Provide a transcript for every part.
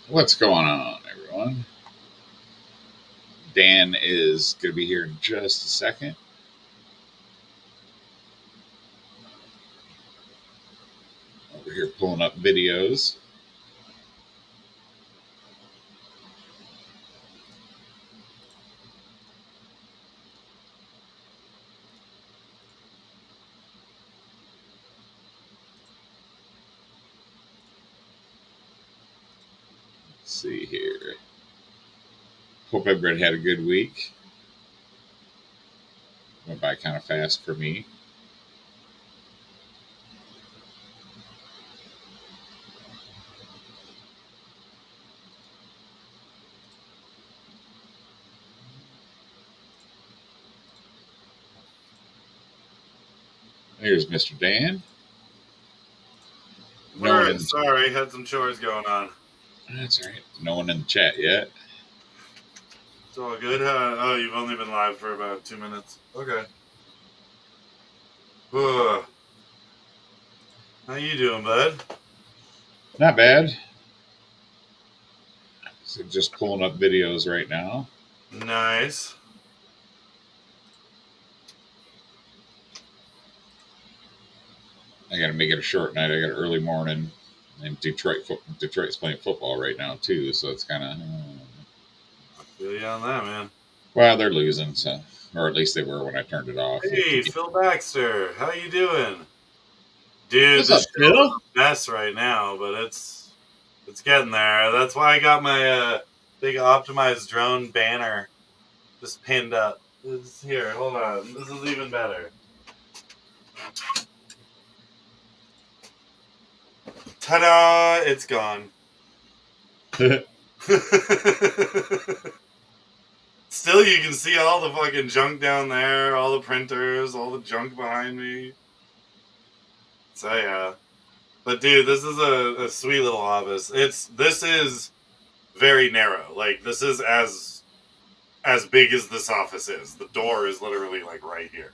What's going on, everyone? Dan is going to be here in just a second. Over here pulling up videos. Let's see here. Hope everybody had a good week. Went by kind of fast for me. Here's Mr. Dan. Sorry, had some chores going on. That's all right. No one in the chat yet. It's all good. Oh, you've only been live for about 2 minutes. Okay. Ugh. How you doing, bud? Not bad. So just pulling up videos right now. Nice. I got to make it a short night. I got an early morning, and Detroit's playing football right now too, so it's kind of. I feel you on that, man. Well, they're losing, so, or at least they were when I turned it off. Hey, Phil Baxter, how you doing, dude? What's this up, Phil? is a mess right now, but it's getting there. That's why I got my big optimized drone banner just pinned up. It's here. Hold on. This is even better. Ta-da! It's gone. Still, you can see all the fucking junk down there, all the printers, all the junk behind me. So yeah. But dude, this is a sweet little office. This is very narrow. Like, this is as big as this office is. The door is literally like right here.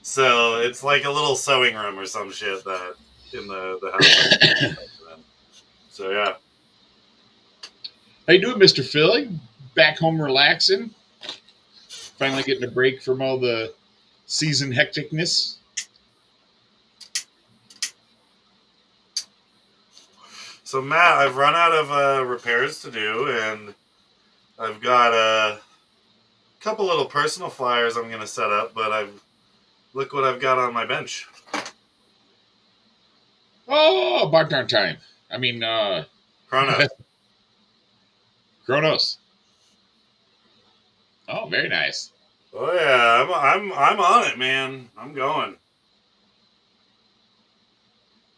So it's like a little sewing room or some shit that in the house. So yeah. How you doing, Mr. Philly? Back home relaxing? Finally getting a break from all the season hecticness? So Matt, I've run out of repairs to do, and I've got a couple little personal flyers I'm going to set up, but look what I've got on my bench. Oh, about darn time. I mean, Chronos. Kronos. Oh, very nice. Oh yeah, I'm on it, man. I'm going.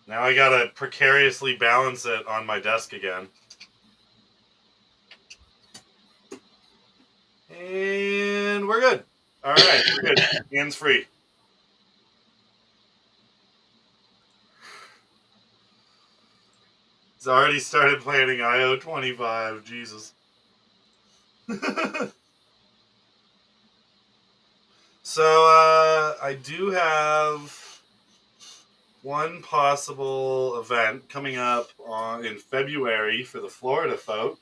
Now I gotta precariously balance it on my desk again. And we're good. All right, we're good. Hands free. He's already started planning IO 25. Jesus. So I do have one possible event coming up in February for the Florida folk,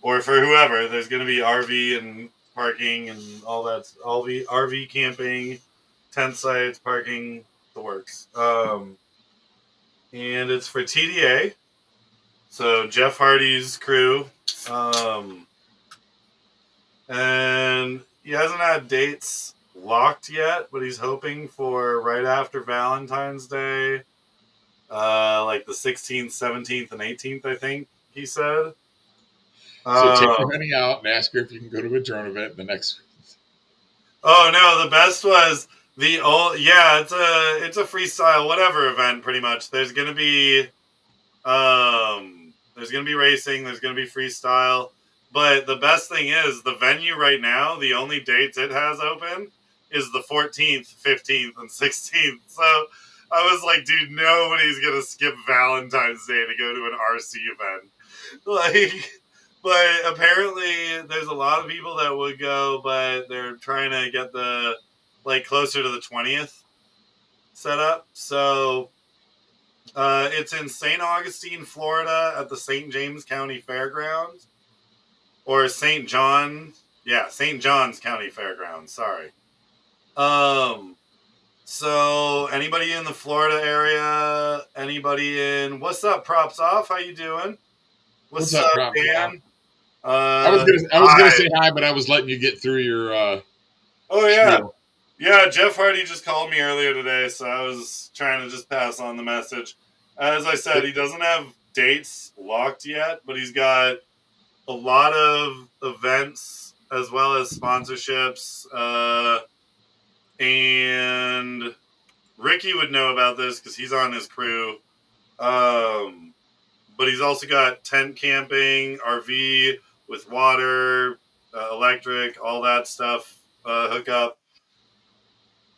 or for whoever. There's going to be RV and parking and all that, all the RV camping, tent sites, parking, the works. And it's for TDA, so Jeff Hardy's crew. And he hasn't had dates locked yet, but he's hoping for right after Valentine's Day, like the 16th, 17th, and 18th, I think he said. So take your honey out and ask her if you can go to a drone event the next. Oh no, the best was it's a freestyle whatever event pretty much. There's gonna be racing, there's gonna be freestyle, but the best thing is the venue right now. The only dates it has open is the 14th, 15th, and 16th. So I was like, dude, nobody's gonna skip Valentine's Day to go to an RC event. Like, but apparently there's a lot of people that would go, but they're trying to get the closer to the 20th set up. So it's in St. Augustine, Florida, at the St. James County Fairgrounds, or St. John, yeah, St. John's County Fairgrounds. Sorry. Um. So anybody in the Florida area? Anybody in? What's up, Props Off? How you doing? What's What's up, up, Props Off? Dan? I was gonna Hi. say hi, but I was letting you get through your Oh yeah, spiel. yeah. Jeff Hardy just called me earlier today, so I was trying to just pass on the message. As I said, he doesn't have dates locked yet, but he's got a lot of events as well as sponsorships. And Ricky would know about this because he's on his crew. But he's also got tent camping, RV with water, electric, all that stuff. Hook up.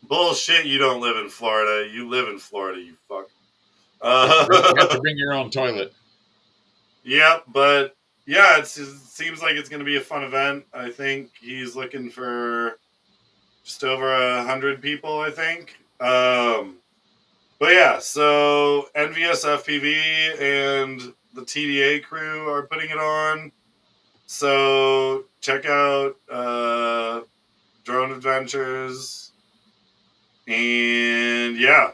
Bullshit! You don't live in Florida. You live in Florida. You fuck. You have to Uh, bring your own toilet. yeah, but yeah, it seems like it's going to be a fun event. I think he's looking for just over 100 people. I think. But yeah, so NVS FPV and the TDA crew are putting it on. So check out Drone Adventures. And yeah,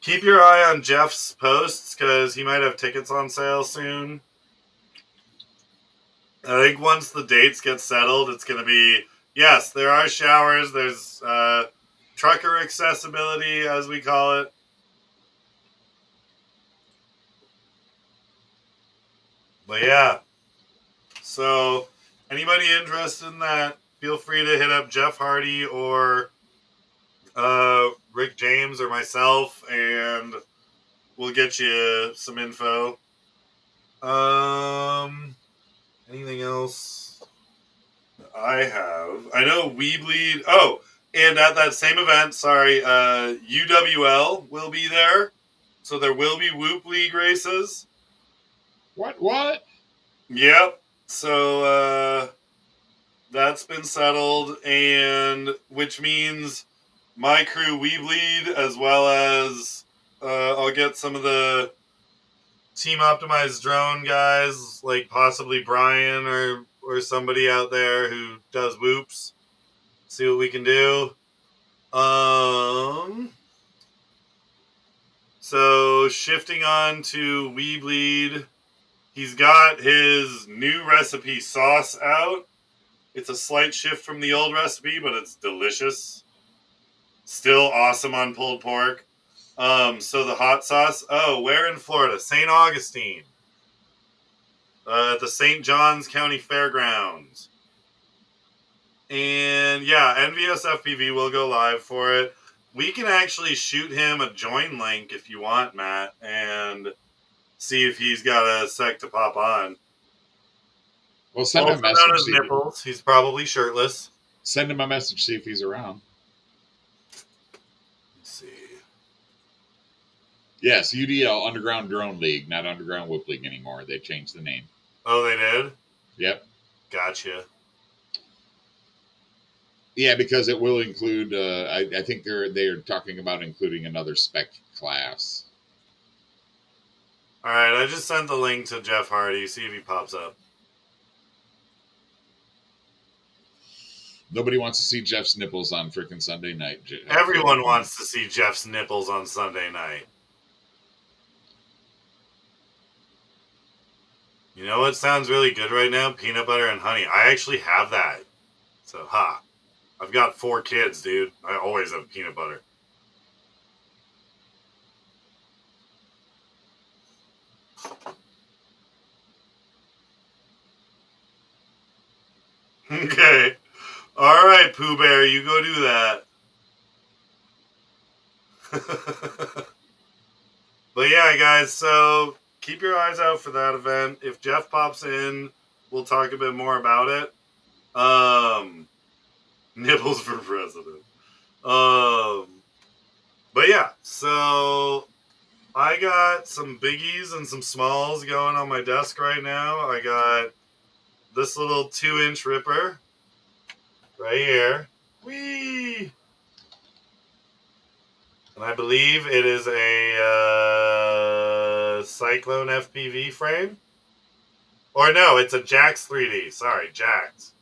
keep your eye on Jeff's posts because he might have tickets on sale soon. I think once the dates get settled, it's going to be yes, there are showers. There's trucker accessibility, as we call it. But yeah, so anybody interested in that, feel free to hit up Jeff Hardy or Rick James or myself, and we'll get you some info. Anything else I have? I know We Bleed. Oh, and at that same event, sorry, UWL will be there. So there will be Whoop League races. What? Yep. So that's been settled, and which means my crew We Bleed, as well as I'll get some of the team optimized drone guys, like possibly Brian or somebody out there who does whoops. See what we can do. So shifting on to We Bleed, he's got his new recipe sauce out. It's a slight shift from the old recipe, but it's delicious. Still awesome on pulled pork. So the hot sauce. Oh, where in Florida? St. Augustine. At the St. John's County Fairgrounds. And yeah, NVS FPV will go live for it. We can actually shoot him a join link if you want, Matt, and see if he's got a sec to pop on. Well, send him Also a known message. as Nipples. He's probably shirtless. Send him a message. See if he's around. Let's see. Yes, UDL Underground Drone League, not Underground Whip League anymore. They changed the name. Oh, they did? Yep. Gotcha. Yeah, because it will include. I think they're talking about including another spec class. All right, I just sent the link to Jeff Hardy. See if he pops up. Nobody wants to see Jeff's nipples on frickin' Sunday night. Everyone wants to see Jeff's nipples on Sunday night. You know what sounds really good right now? Peanut butter and honey. I actually have that. So, I've got 4 kids, dude. I always have peanut butter. Okay. All right, Pooh Bear, you go do that. But yeah, guys, so keep your eyes out for that event. If Jeff pops in, we'll talk a bit more about it. Nibbles for president. But yeah, so I got some biggies and some smalls going on my desk right now. I got this little 2-inch ripper right here. Whee! And I believe it is a Cyclone FPV frame. Or no, it's a Jax 3D. Sorry, Jax.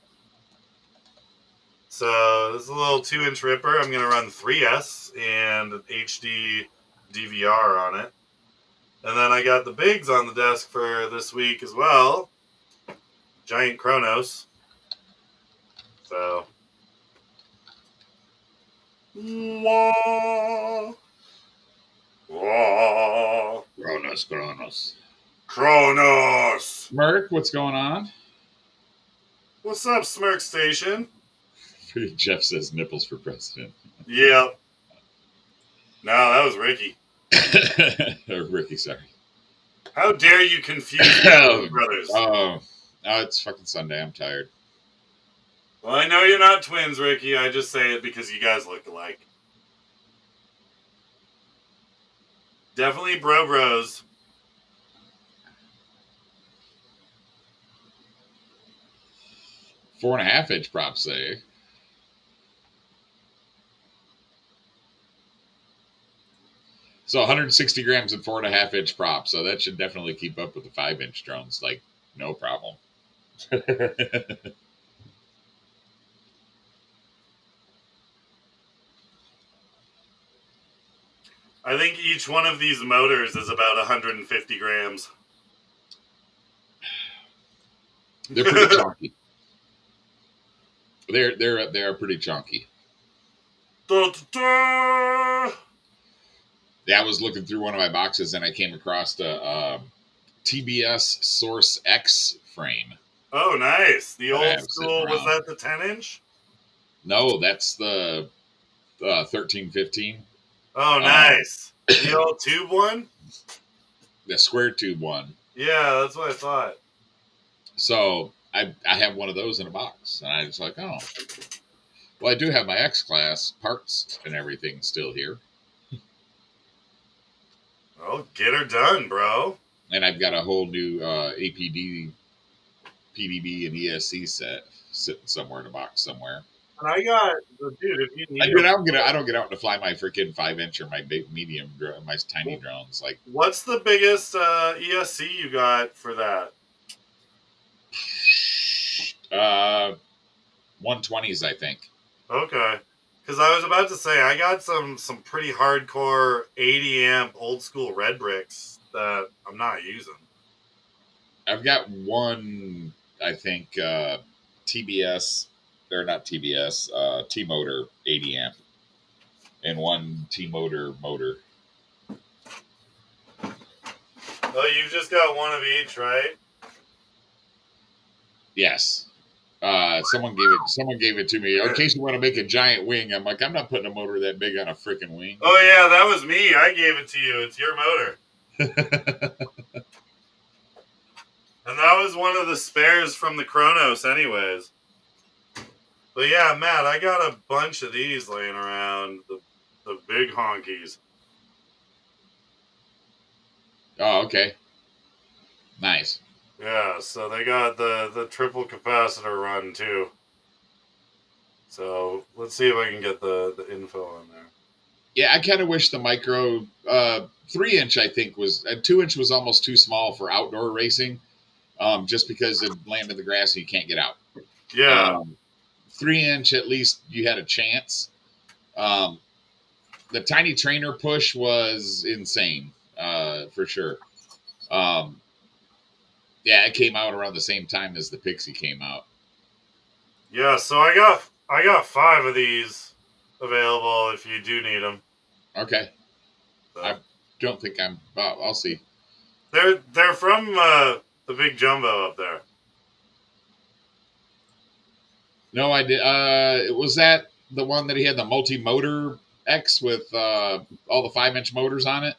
So this is a little 2-inch ripper. I'm going to run 3S and an HD DVR on it. And then I got the bigs on the desk for this week as well. Giant Kronos. So. Wah, wah. Kronos. Merc, what's going on? What's up, Smirk Station? Jeff says nipples for president. Yeah. No, that was Ricky. Or Ricky, sorry. How dare you confuse the brothers? Oh, it's fucking Sunday. I'm tired. Well, I know you're not twins, Ricky. I just say it because you guys look alike. Definitely bros. 4.5-inch props say. So 160 grams and 4.5-inch props. So that should definitely keep up with the 5-inch drones. Like, no problem. I think each one of these motors is about 150 grams. They're pretty chunky. They're pretty chunky. Da, da, da. Yeah, I was looking through one of my boxes and I came across a TBS Source X frame. Oh, nice. The old school, was that the 10-inch? No, that's the 1315. Oh, nice. The old tube one? The square tube one. Yeah, that's what I thought. So I have one of those in a box. And I was like, oh. Well, I do have my X-Class parts and everything still here. Oh, get her done, bro. And I've got a whole new APD, PDB, and ESC set sitting somewhere in a box somewhere. And I got, dude, if you need I don't get out to fly my freaking 5-inch or my big medium, my tiny drones. Like, what's the biggest ESC you got for that? 120s, I think. Okay. Because I was about to say, I got some pretty hardcore 80 amp old school red bricks that I'm not using. I've got one, I think, TBS, or not TBS, T-Motor 80 amp, and one T-Motor motor. Oh, you've just got one of each, right? Yes. Someone gave it to me. In case you want to make a giant wing, I'm like, I'm not putting a motor that big on a freaking wing. Oh yeah, that was me. I gave it to you. It's your motor. And that was one of the spares from the Kronos anyways. But yeah, Matt, I got a bunch of these laying around, the big honkies. Oh, okay. Nice. Yeah, so they got the triple capacitor run too. So let's see if I can get the info on there. Yeah, I kind of wish the micro 3-inch, I think, was 2-inch was almost too small for outdoor racing, just because it landed in the grass and you can't get out. Yeah. 3-inch, at least you had a chance. The tiny trainer push was insane, for sure. Yeah, it came out around the same time as the Pixie came out. Yeah, so I got 5 of these available if you do need them. Okay. So. I don't think I'm. Well, I'll see. They're from the big jumbo up there. No, I did. Was that the one that he had the multi-motor X with all the 5-inch motors on it?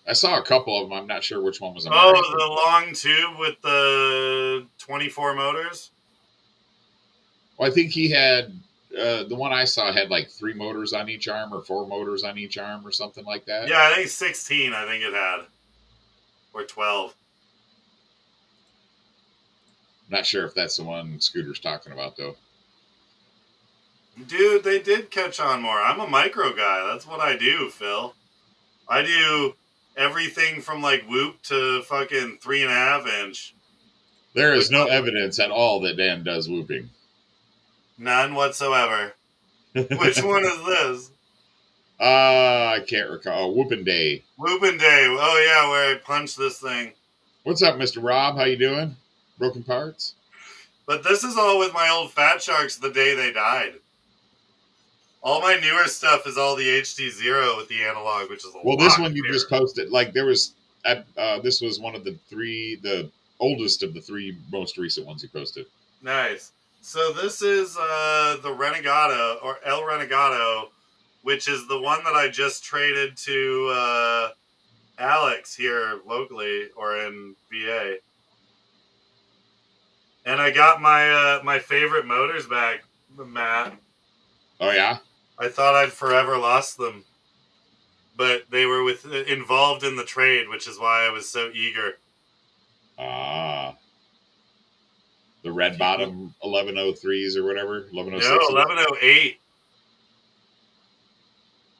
I saw a couple of them. I'm not sure which one was Oh, American. the long tube with the 24 motors? Well, I think he had the one I saw had like 3 motors on each arm or 4 motors on each arm or something like that. Yeah, I think 16, I think it had. Or 12. Not sure if that's the one Scooter's talking about, though. Dude, they did catch on more. I'm a micro guy. That's what I do, Phil. I do everything from like whoop to fucking 3.5 inch. There With is no evidence at all that Dan does whooping. none whatsoever. Which one is this? I can't recall. Whooping Day. Whoopin' Day. Oh yeah, where I punch this thing. What's up, Mr. Rob? How you doing? Broken Parts? But this is all with my old Fat Sharks the day they died. All my newer stuff is all the HD0 with the analog, which is a Well, lot this one you clearer. just posted. Like there was, this was one of the oldest of the 3 most recent ones you posted. Nice. So this is the Renegado, or El Renegado, which is the one that I just traded to Alex here locally or in VA. And I got my favorite motors back, Matt. Oh yeah. I thought I'd forever lost them, but they were involved in the trade, which is why I was so eager. Ah. The red bottom 1103s or whatever, 1106. No, 1108.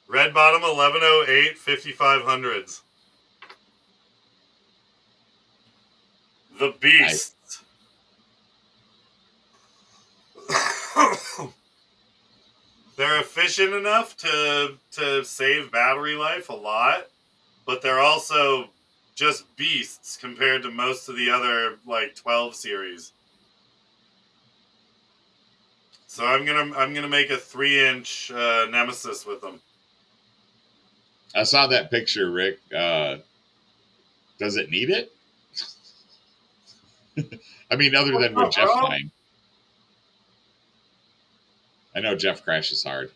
Red bottom 1108 5500s. The beast. They're efficient enough to save battery life a lot, but they're also just beasts compared to most of the other like 12 series. So I'm gonna make a 3-inch Nemesis with them. I saw that picture, Rick. Does it need it? I mean, other than with Jeff flying. I know Jeff crashes hard.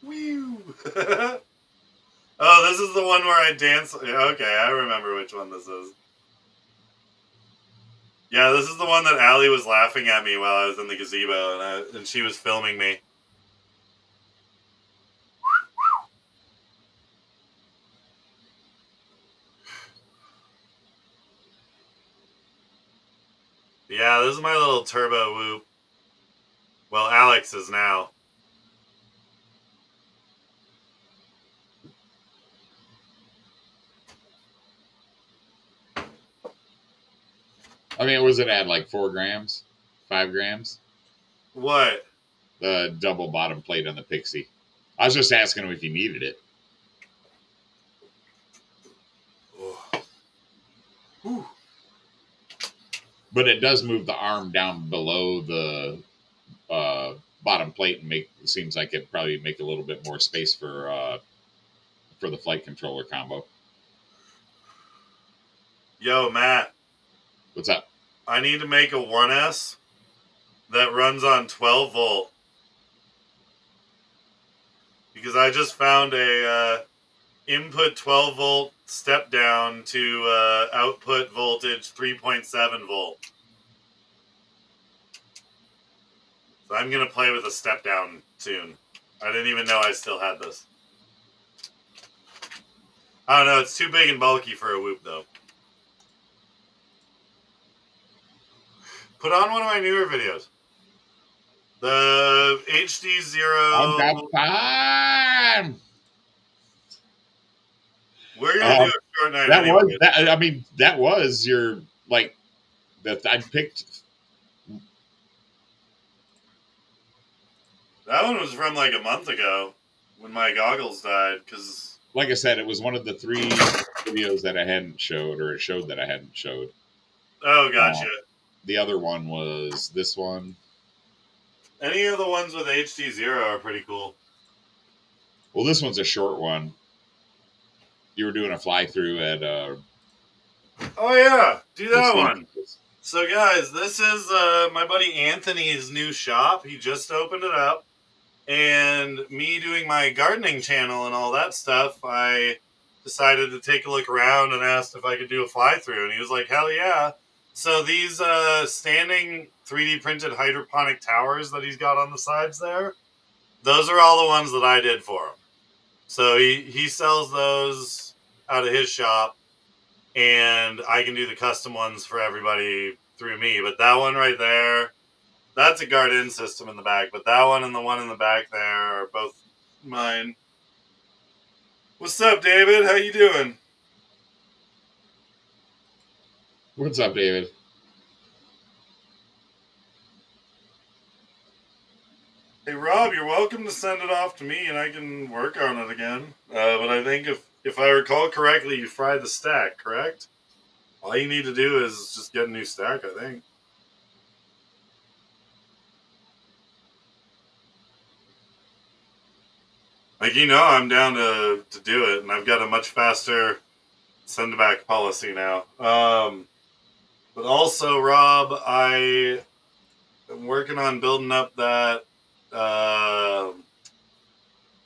Whew. Oh, this is the one where I dance. Okay, I remember which one this is. Yeah, this is the one that Allie was laughing at me while I was in the gazebo, and she was filming me. Yeah, this is my little turbo whoop. Well, Alex is now. I mean, was it at like 4 grams? 5 grams? What? The double bottom plate on the Pixie. I was just asking him if he needed it. Whew. But it does move the arm down below the bottom plate and seems like it probably make a little bit more space for the flight controller combo. Yo, Matt. What's up? I need to make a 1S that runs on 12 volt. Because I just found a input 12 volt step down to output voltage 3.7 volt. So I'm going to play with a step down soon. I didn't even know I still had this. I don't know, it's too big and bulky for a whoop though. Put on one of my newer videos. The HD0. On that time. We're gonna do a short night. That anyway. was that. I mean, that was your like that. I picked. That one was from like a month ago when my goggles died. Because, like I said, it was one of the 3 videos that I hadn't showed, or it showed that I hadn't showed. Oh, gotcha. The other one was this one. Any of the ones with HD0 are pretty cool. Well, this one's a short one. You were doing a fly through at. Oh yeah, do that one. So guys, this is my buddy Anthony's new shop. He just opened it up. And me doing my gardening channel and all that stuff, I decided to take a look around and asked if I could do a fly through. And he was like, hell yeah. So these standing 3D printed hydroponic towers that he's got on the sides there, those are all the ones that I did for him. So he sells those out of his shop, and I can do the custom ones for everybody through me. But that one right there, that's a garden system in the back. But that one and the one in the back there are both mine. What's up, David? How you doing? What's up, David? Hey, Rob, you're welcome to send it off to me, and I can work on it again. But I think if I recall correctly, you fried the stack, correct? All you need to do is just get a new stack, I think. Like, I'm down to do it, and I've got a much faster send back policy now. But also, Rob, I am working on building up that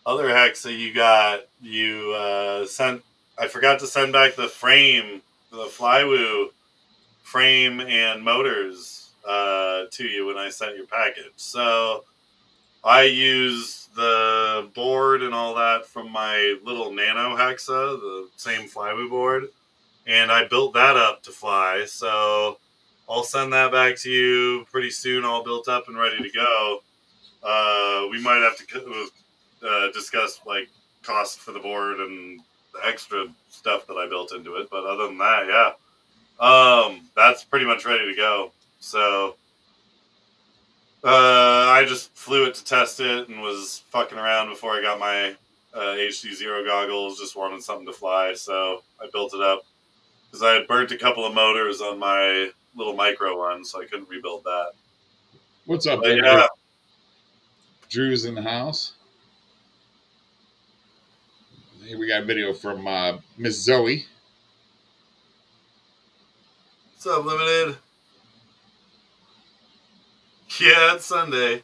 other hexa you got. You sent. I forgot to send back the frame, the Flywoo frame and motors to you when I sent your package. So I use the board and all that from my little nano hexa, the same Flywoo board, and I built that up to fly. So I'll send that back to you pretty soon, all built up and ready to go. We might have to discuss like cost for the board and the extra stuff that I built into it. But other than that, yeah, that's pretty much ready to go. So I just flew it to test it and was fucking around before I got my HD0 goggles. Just wanted something to fly, so I built it up because I had burnt a couple of motors on my little micro one, so I couldn't rebuild that. What's up, But David? yeah. Drew's in the house. Here we got a video from Miss Zoe. What's up, Limited? Yeah, it's Sunday.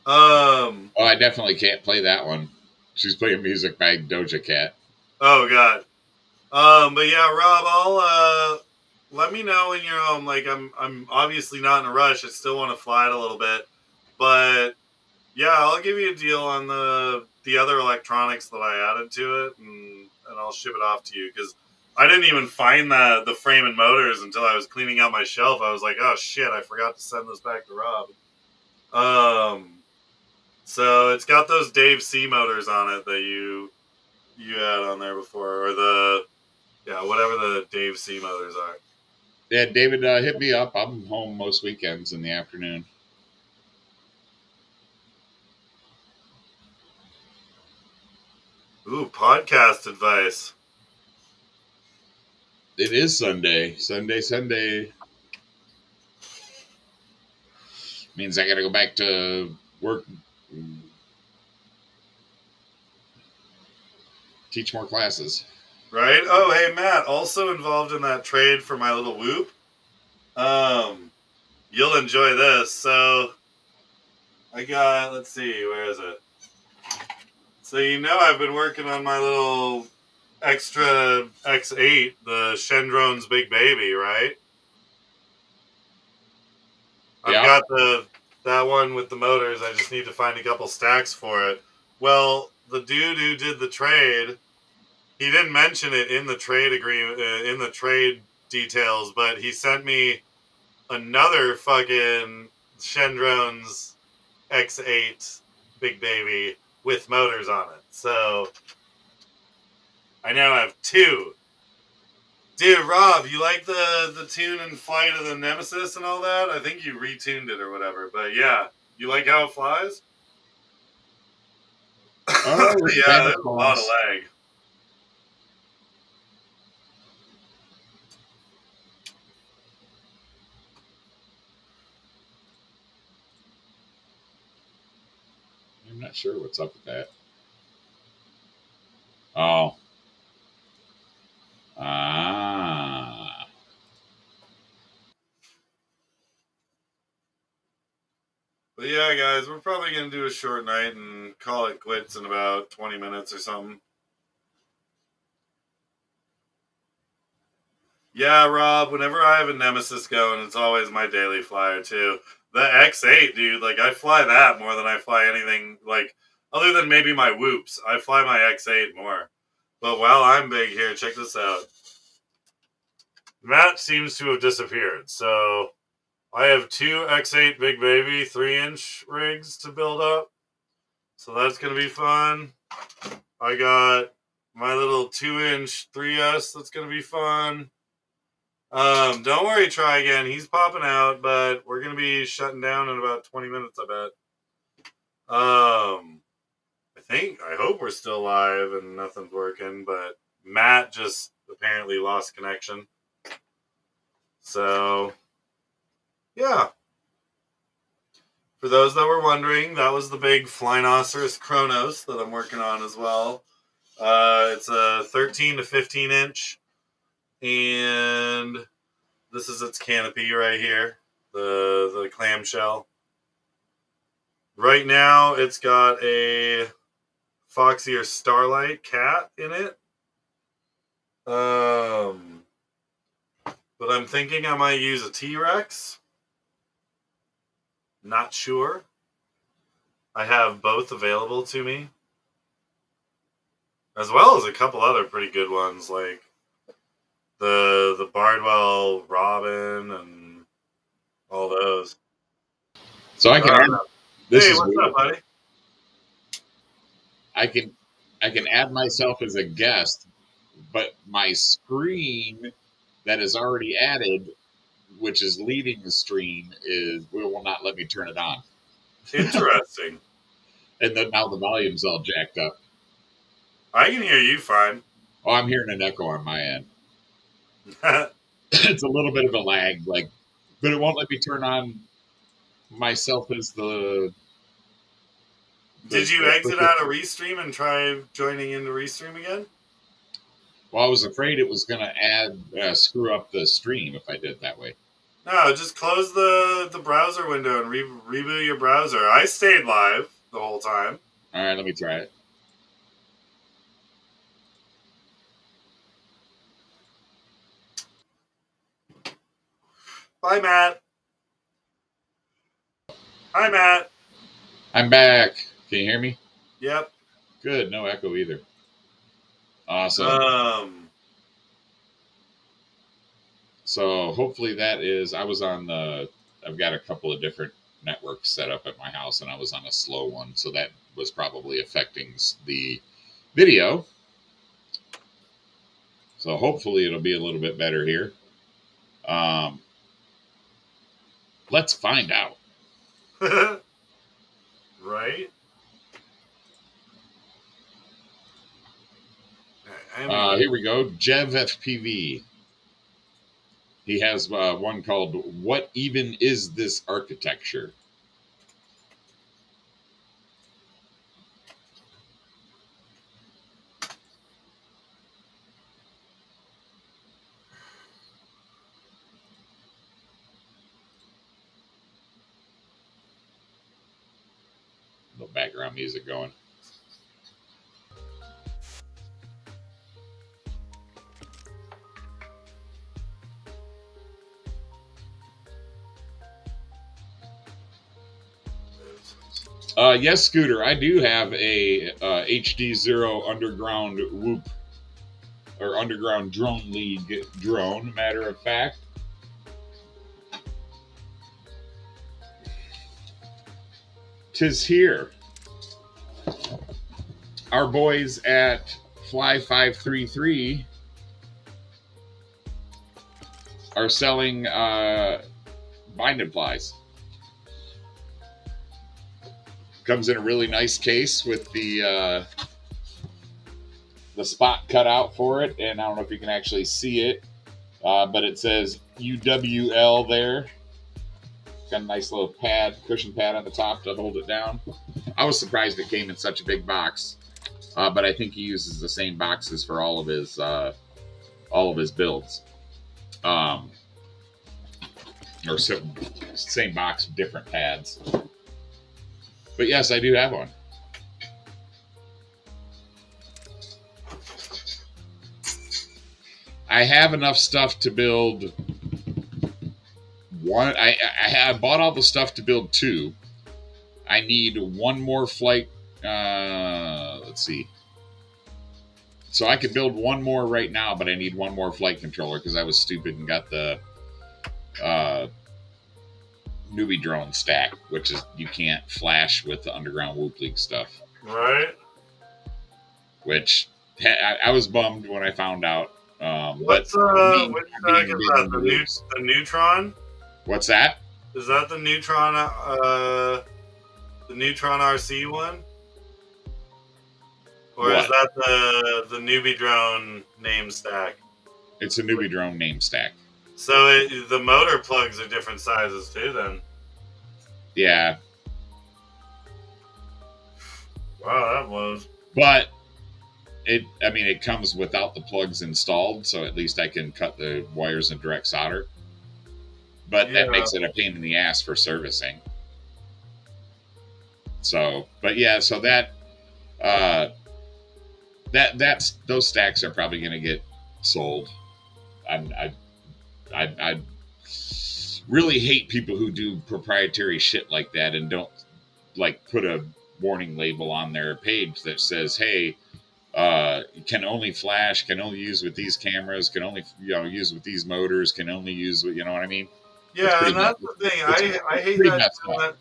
Oh, I definitely can't play that one. She's playing music by Doja Cat. Oh God. But yeah, Rob, I'll let me know when you're home. Like I'm obviously not in a rush. I still want to fly it a little bit, but yeah, I'll give you a deal on the other electronics that I added to it, and I'll ship it off to you because I didn't even find the frame and motors until I was cleaning out my shelf. I was like, oh shit, I forgot to send this back to Rob. So it's got those Dave C motors on it that you had on there before, or whatever the Dave C motors are. Yeah, David, hit me up. I'm home most weekends in the afternoon. Ooh, podcast advice. It is Sunday. Sunday. Means I got to go back to work, teach more classes. Right? Oh, hey, Matt, also involved in that trade for my little whoop. You'll enjoy this. So I got, let's see, where is it? So I've been working on my little extra X8, the Shendrone's big baby, right? I've got that one with the motors. I just need to find a couple stacks for it. Well, the dude who did the trade, he didn't mention it in the trade agreement, in the trade details, but he sent me another fucking Shendrone's X8 big baby with motors on it. So I now have two. Dude, Rob, you like the tune and flight of the Nemesis and all that? I think you retuned it or whatever. But yeah, you like how it flies? Oh, yeah, there's a lot of lag. I'm not sure what's up with that. Oh. Ah. But yeah, guys. guys. We're probably going to do a short night and call it quits in about 20 minutes or something. Yeah, Rob, whenever I have a Nemesis going, it's always my daily flyer, too. The X8, dude, like, I fly that more than I fly anything, like, other than maybe my Whoops. I fly my X8 more. But while I'm big here, check this out. Matt seems to have disappeared, so I have 2 X8 Big Baby 3-inch rigs to build up. So that's going to be fun. I got my little 2-inch 3S that's going to be fun. Don't worry, Try Again. He's popping out, but we're going to be shutting down in about 20 minutes, I bet. I hope we're still live and nothing's working, but Matt just apparently lost connection. So, yeah. For those that were wondering, that was the big Flynoceros Chronos that I'm working on as well. It's a 13 to 15 inch, and this is its canopy right here, the clamshell. Right now, it's got a Foxy or Starlight cat in it. But I'm thinking I might use a T-Rex. Not sure. I have both available to me, as well as a couple other pretty good ones, like the Bardwell Robin and all those. So I can add. This Hey, is what's weird. up, buddy? I can add myself as a guest, but my screen that is already added, which is leading the stream, will not let me turn it on. Interesting. And then now the volume's all jacked up. I can hear you fine. Oh, I'm hearing an echo on my end. It's a little bit of a lag, but it won't let me turn on myself as the. Did you exit out of Restream and try joining into Restream again? Well, I was afraid it was going to screw up the stream if I did it that way. No, just close the browser window and reboot your browser. I stayed live the whole time. All right, let me try it. Bye, Matt. Hi, Matt. I'm back. Can you hear me? Yep. Good. No echo either. Awesome. So hopefully that is. I've got a couple of different networks set up at my house, and I was on a slow one, so that was probably affecting the video. So hopefully it'll be a little bit better here. Let's find out. Right? Here we go. Jev FPV. He has one called "What Even Is This Architecture?" Little background music going. Yes, Scooter, I do have a HD0 underground whoop or underground drone league drone, matter of fact. Tis here. Our boys at Fly 533 are selling binding plies. Comes in a really nice case with the spot cut out for it, and I don't know if you can actually see it, but it says UWL there. Got a nice little cushion pad on the top to hold it down. I was surprised it came in such a big box, but I think he uses the same boxes for all of his builds, or same box, different pads. But yes, I do have one. I have enough stuff to build one. I bought all the stuff to build two. I need one more flight. Let's see. So I could build one more right now, but I need one more flight controller because I was stupid and got the newbie drone stack, which is you can't flash with the underground Whoop League stuff. Right. Which I was bummed when I found out. Which stack is that? The Neutron? What's that? Is that the Neutron? The Neutron RC one? Or what? Is that the newbie drone name stack? It's a newbie drone name stack. So the motor plugs are different sizes too, then. Yeah. Wow, that blows. But it comes without the plugs installed, so at least I can cut the wires and direct solder. But that makes it a pain in the ass for servicing. So, but yeah, so that's those stacks are probably going to get sold. I really hate people who do proprietary shit like that and don't like put a warning label on their page that says, "Hey, can only flash, can only use with these cameras, can only use with these motors, can only use with," you know what I mean? Yeah, and that's the thing. I hate that.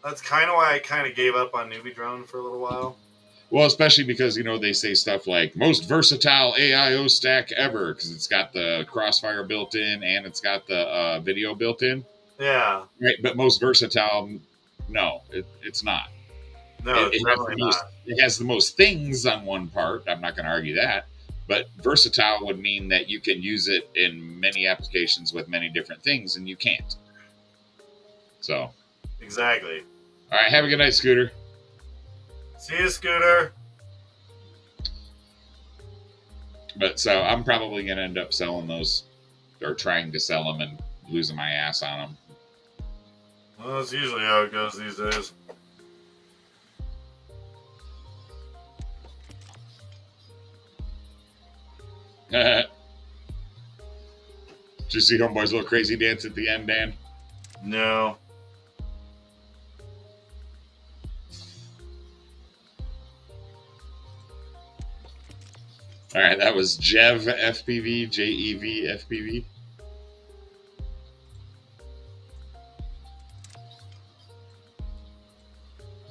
That's kind of why I kind of gave up on newbie drone for a little while. Well, especially because, they say stuff like most versatile AIO stack ever because it's got the crossfire built in and it's got the video built in. Yeah. Right, but most versatile, no, it's not. No, it's definitely not. It has the most things on one part. I'm not going to argue that. But versatile would mean that you can use it in many applications with many different things, and you can't. So. Exactly. All right, have a good night, Scooter. See you, Scooter. But so I'm probably going to end up selling those or trying to sell them and losing my ass on them. Well, that's usually how it goes these days. Did you see Homeboy's little crazy dance at the end, Dan? No. All right, that was Jev FPV, Jev FPV.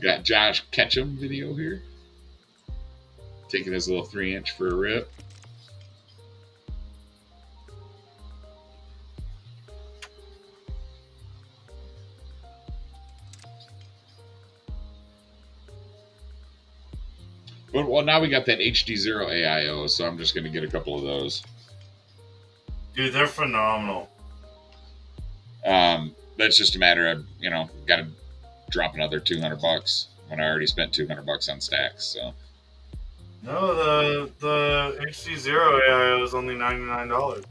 Got Josh Ketchum video here. Taking his little 3-inch for a rip. Well, now we got that HD0 AIO, so I'm just going to get a couple of those. Dude, they're phenomenal. That's just a matter of, got to drop another $200 when I already spent $200 on stacks. So. No, the HD0 AIO is only $99.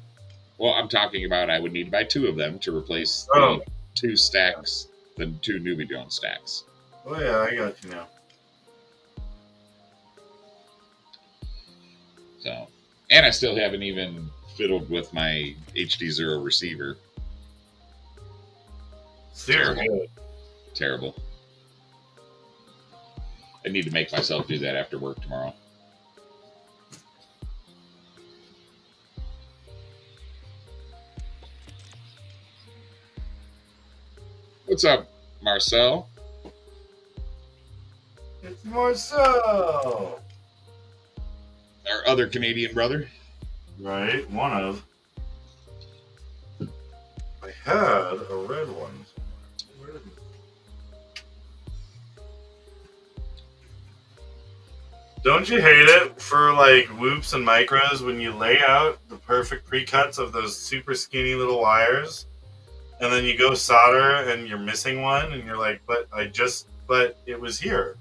Well, I'm talking about I would need to buy 2 of them to replace the 2 stacks, the 2 newbie drone stacks. Oh yeah, I got you now. So, and I still haven't even fiddled with my HD0 receiver. Terrible. I need to make myself do that after work tomorrow. What's up, Marcel? It's Marcel. Our other Canadian brother. Right, one of. I had a red one. Where did it? Don't you hate it for like whoops and micros when you lay out the perfect pre-cuts of those super skinny little wires and then you go solder and you're missing one and you're like, but it was here.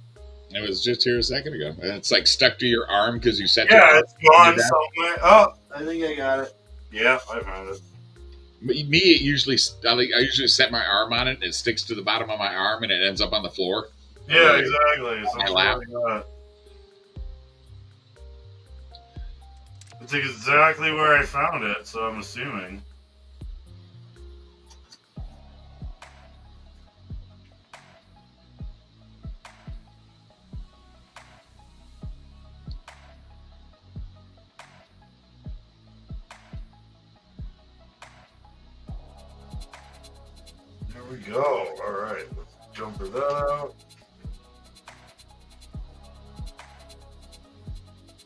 It was just here a second ago. And it's like stuck to your arm because you set it's gone somewhere. Oh, I think I got it. Yeah, I found it. Me, I usually set my arm on it and it sticks to the bottom of my arm and it ends up on the floor. Yeah, exactly. On my Something lap. like that. It's exactly where I found it, so I'm assuming. There we go. All right, let's jumper that out.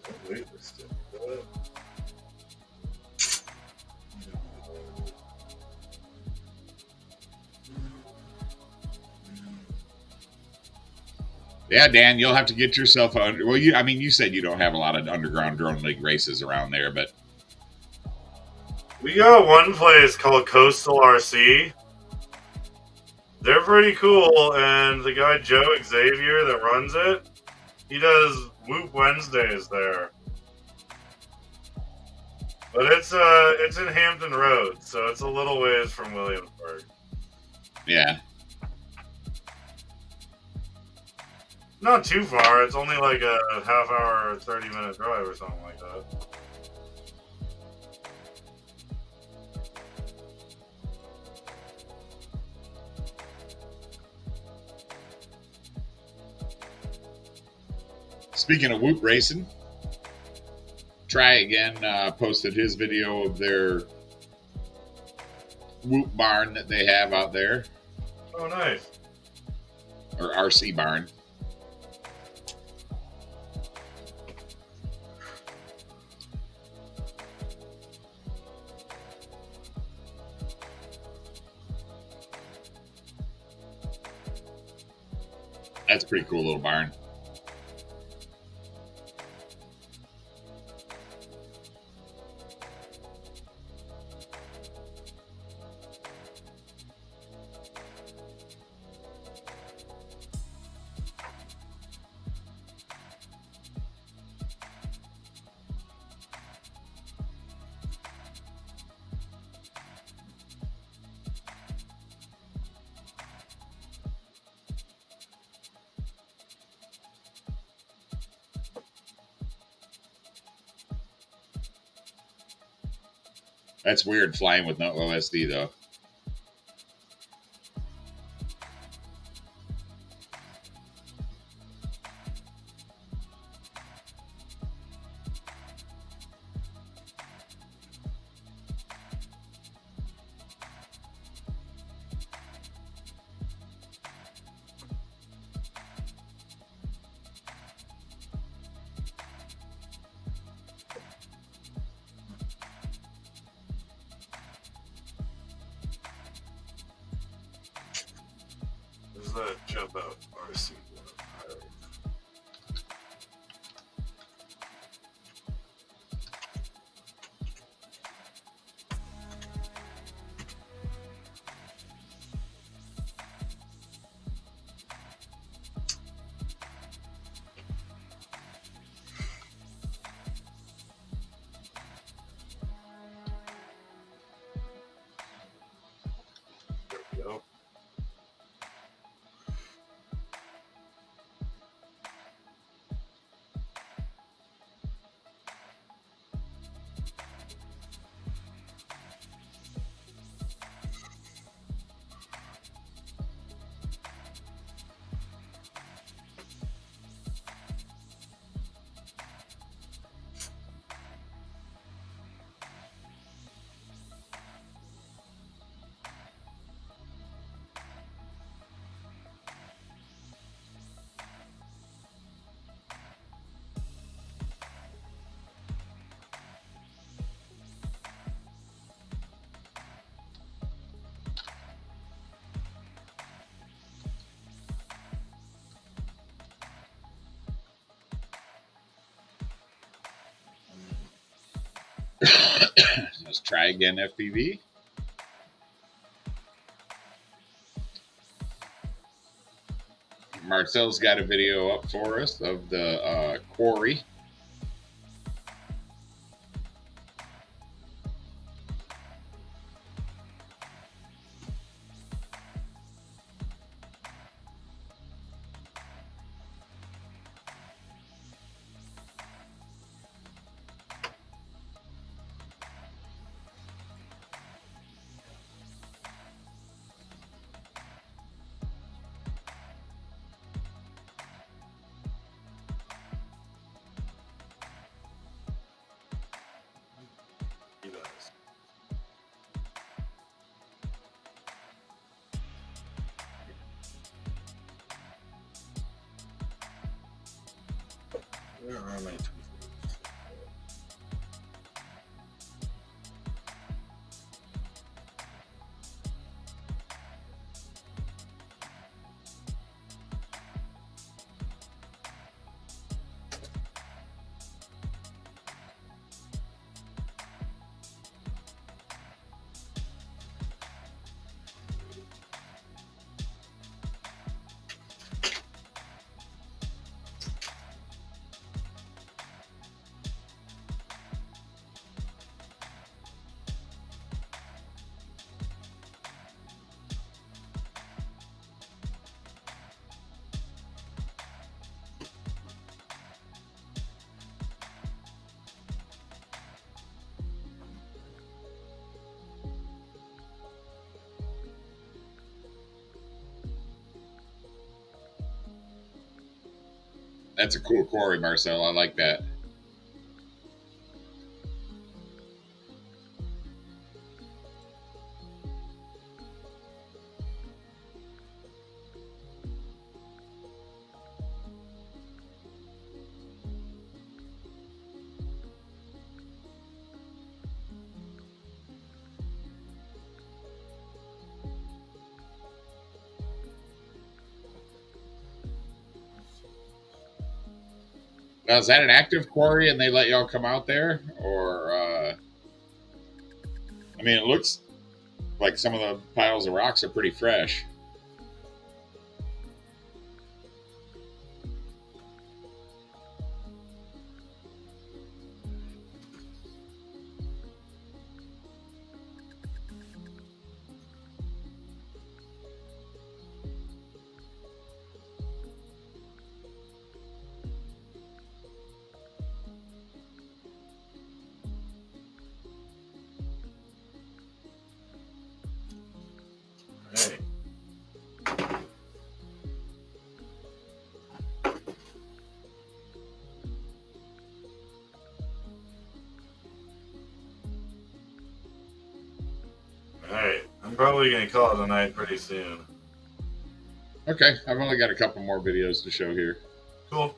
Oh, wait, let's do that. Yeah, Dan, you'll have to get yourself under. Well, you said you don't have a lot of underground drone league races around there, but We got one place called Coastal RC. They're pretty cool, and the guy Joe Xavier that runs it, he does Whoop Wednesdays there. But it's in Hampton Roads, so it's a little ways from Williamsburg. yeah. Not too far. It's only like a half hour, 30-minute drive or something like that. Speaking of Whoop racing, Try Again posted his video of their Whoop barn that they have out there, Oh, nice. or RC barn. That's a pretty cool little barn. That's weird flying with no OSD though. There's that jump out RC one. There we go. Let's Try Again FPV. Marcel's got a video up for us of the quarry. Where are my tweezers? That's a cool quarry, Marcel. I like that. Now, is that an active quarry and they let y'all come out there? Or, I mean, it looks like some of the piles of rocks are pretty fresh. Hey. Alright, I'm probably going to call it a night pretty soon. Okay, I've only got a couple more videos to show here. Cool.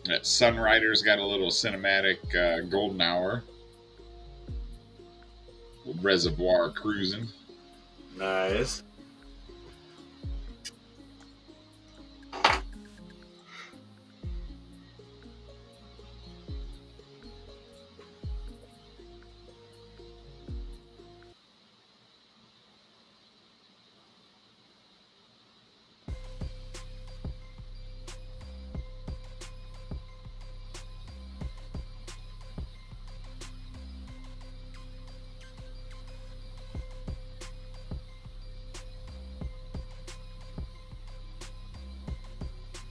That Sunrider's got a little cinematic golden hour. Reservoir cruising. Nice.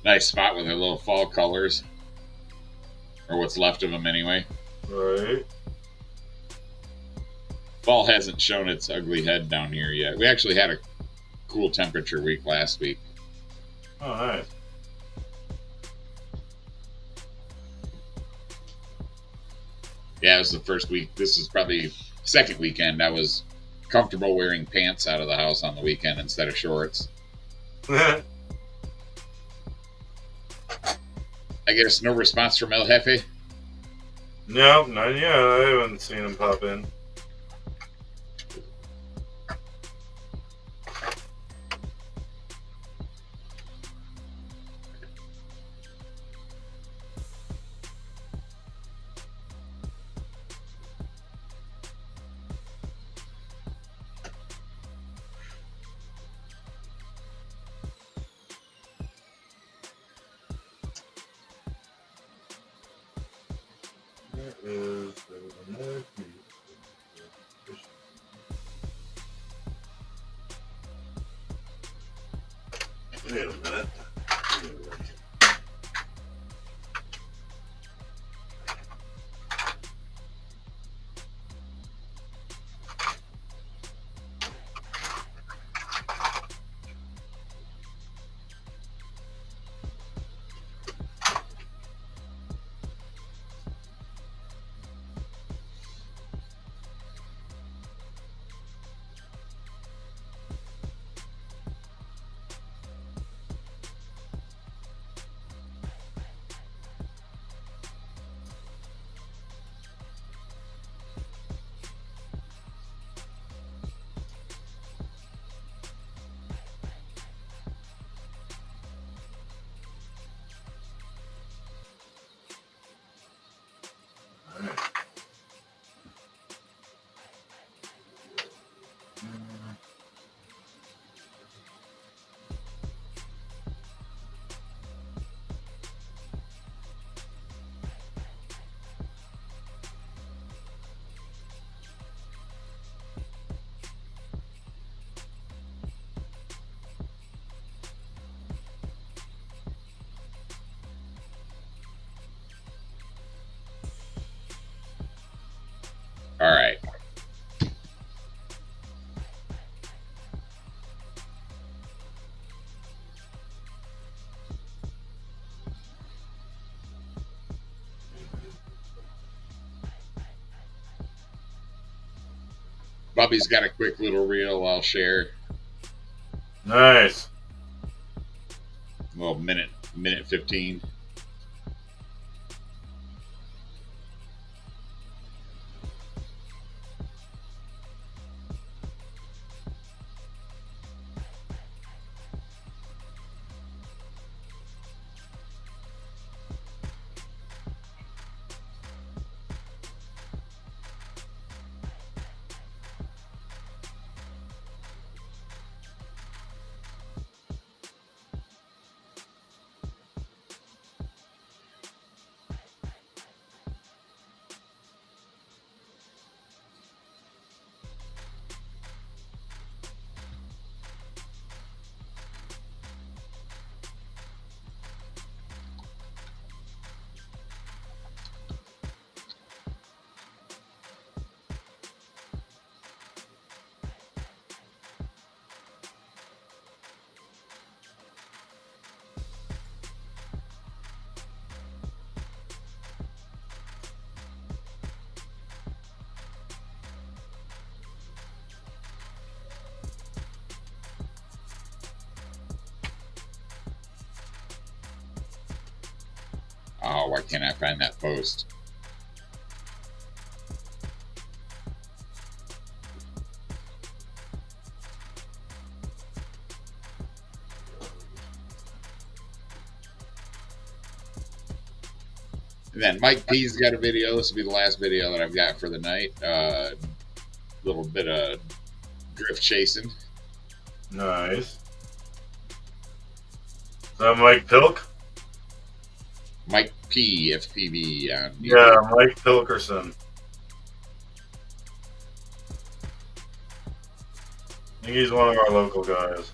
Nice spot with their little fall colors. Or what's left of them anyway. Right. Fall hasn't shown its ugly head down here yet. We actually had a cool temperature week last week. Oh, nice. Yeah, it was the first week. This is probably second weekend. I was comfortable wearing pants out of the house on the weekend instead of shorts. I guess no response from El Jefe. No, not yet. I haven't seen him pop in. There was another piece. Wait a minute. All right. Bobby's got a quick little reel I'll share. Nice. Well, minute 15. Oh, why can't I find that post? And then Mike P's got a video. This will be the last video that I've got for the night. Little bit of drift chasing. Nice. Is that Mike Pilk? Mike P, FPV on YouTube. Yeah, Mike Pilkerson. I think he's one of our local guys.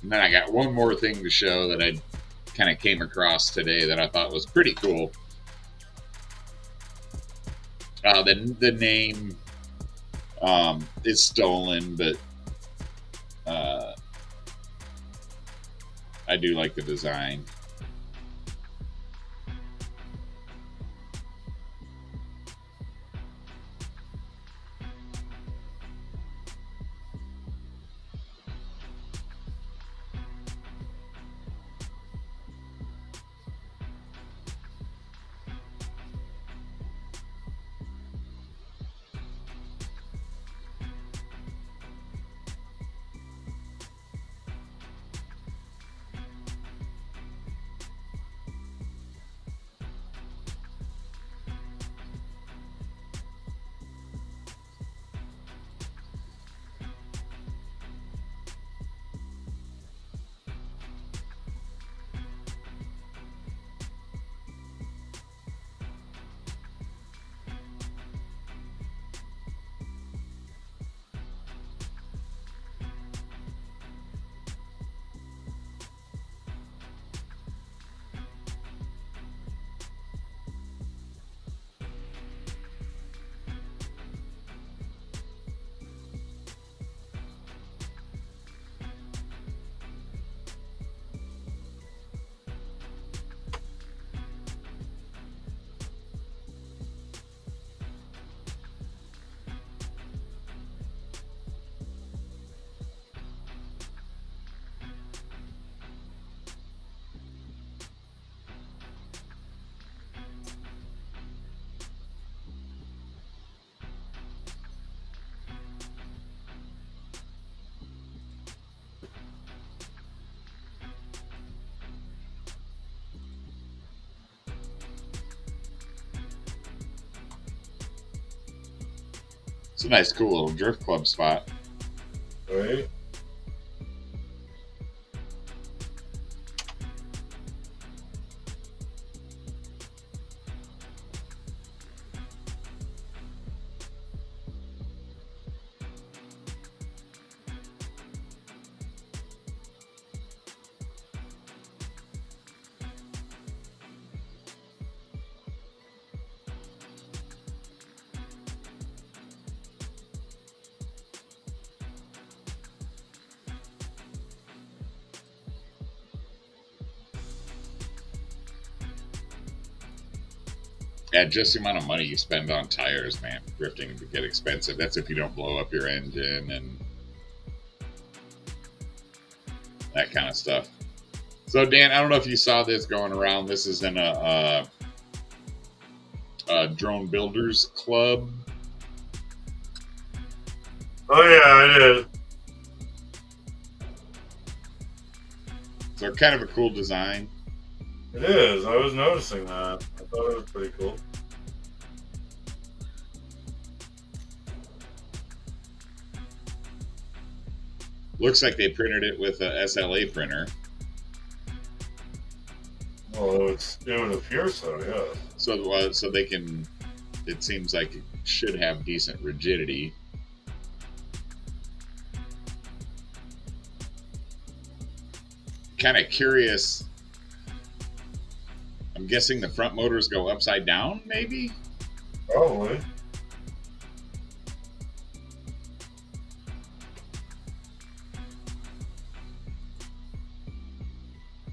And then I got one more thing to show that I kind of came across today that I thought was pretty cool. The name is stolen, but I do like the design. It's a nice, cool little drift club spot. Right? Yeah, just the amount of money you spend on tires, man. Drifting can get expensive. That's if you don't blow up your engine and that kind of stuff. So, Dan, I don't know if you saw this going around. This is in a drone builders club. Oh yeah, I did. So, kind of a cool design. It is. I was noticing that. I thought it was pretty cool. Looks like they printed it with a SLA printer. Well, it would appear so, yeah. So they can. It seems like it should have decent rigidity. Kind of curious. I'm guessing the front motors go upside down, maybe? Probably.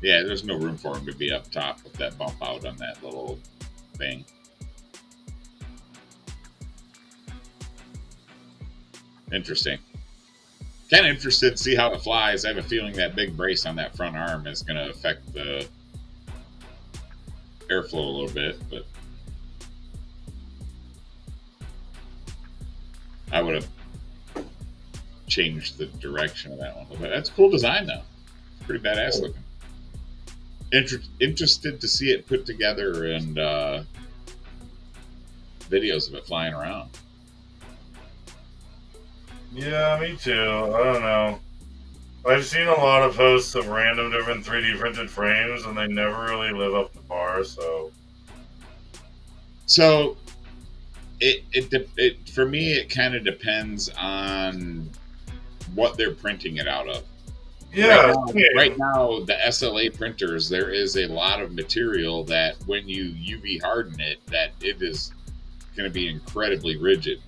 Yeah, there's no room for them to be up top with that bump out on that little thing. Interesting. Kind of interested to see how it flies. I have a feeling that big brace on that front arm is going to affect the airflow a little bit, but I would have changed the direction of that one. But that's a cool design, though. Pretty badass looking. Interested to see it put together and videos of it flying around. Yeah, me too. I don't know. I've seen a lot of posts of random different 3D printed frames, and they never really live up to par. So, it for me, it kind of depends on what they're printing it out of. Yeah. Right now, the SLA printers, there is a lot of material that when you UV harden it, that it is going to be incredibly rigid.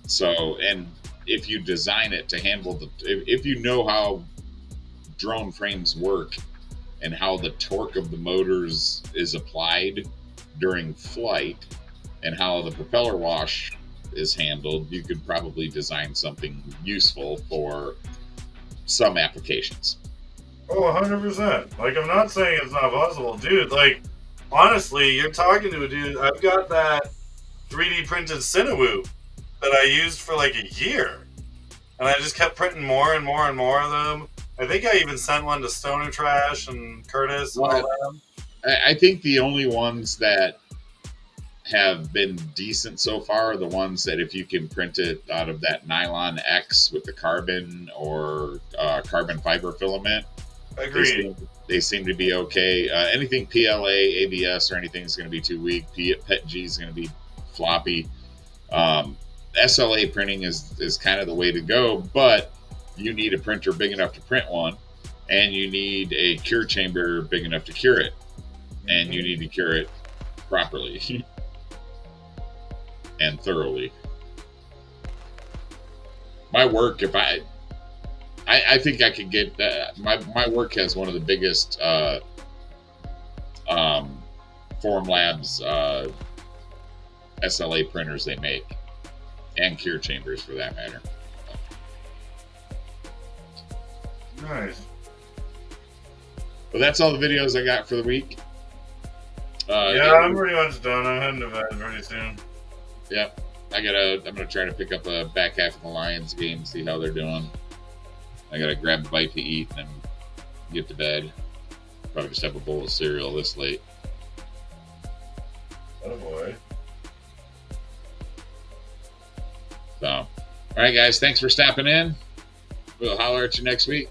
So, and if you design it to handle if you know how drone frames work and how the torque of the motors is applied during flight and how the propeller wash is handled, you could probably design something useful for some applications. Oh, 100%. Like, I'm not saying it's not possible. Dude, like, honestly, you're talking to a dude. I've got that 3D printed Cinewoo that I used for like a year. And I just kept printing more and more and more of them. I think I even sent one to Stoner Trash and Curtis and all them. I think the only ones that have been decent so far are the ones that if you can print it out of that nylon X with the carbon or carbon fiber filament. Agreed. They seem to be okay. Anything PLA, ABS, or anything is going to be too weak. PETG is going to be floppy. SLA printing is kind of the way to go, but you need a printer big enough to print one, and you need a cure chamber big enough to cure it, and you need to cure it properly and thoroughly. My work, if I think I could get my work has one of the biggest Forum Labs SLA printers they make, and cure chambers for that matter. Nice. But that's all the videos I got for the week. Yeah, I'm pretty much done. I'm heading to bed pretty soon. Yep. I'm gonna try to pick up a back half of the Lions game, see how they're doing. I gotta grab a bite to eat and then get to bed. Probably just have a bowl of cereal this late. Oh boy. So, all right, guys, thanks for stopping in. We'll holler at you next week.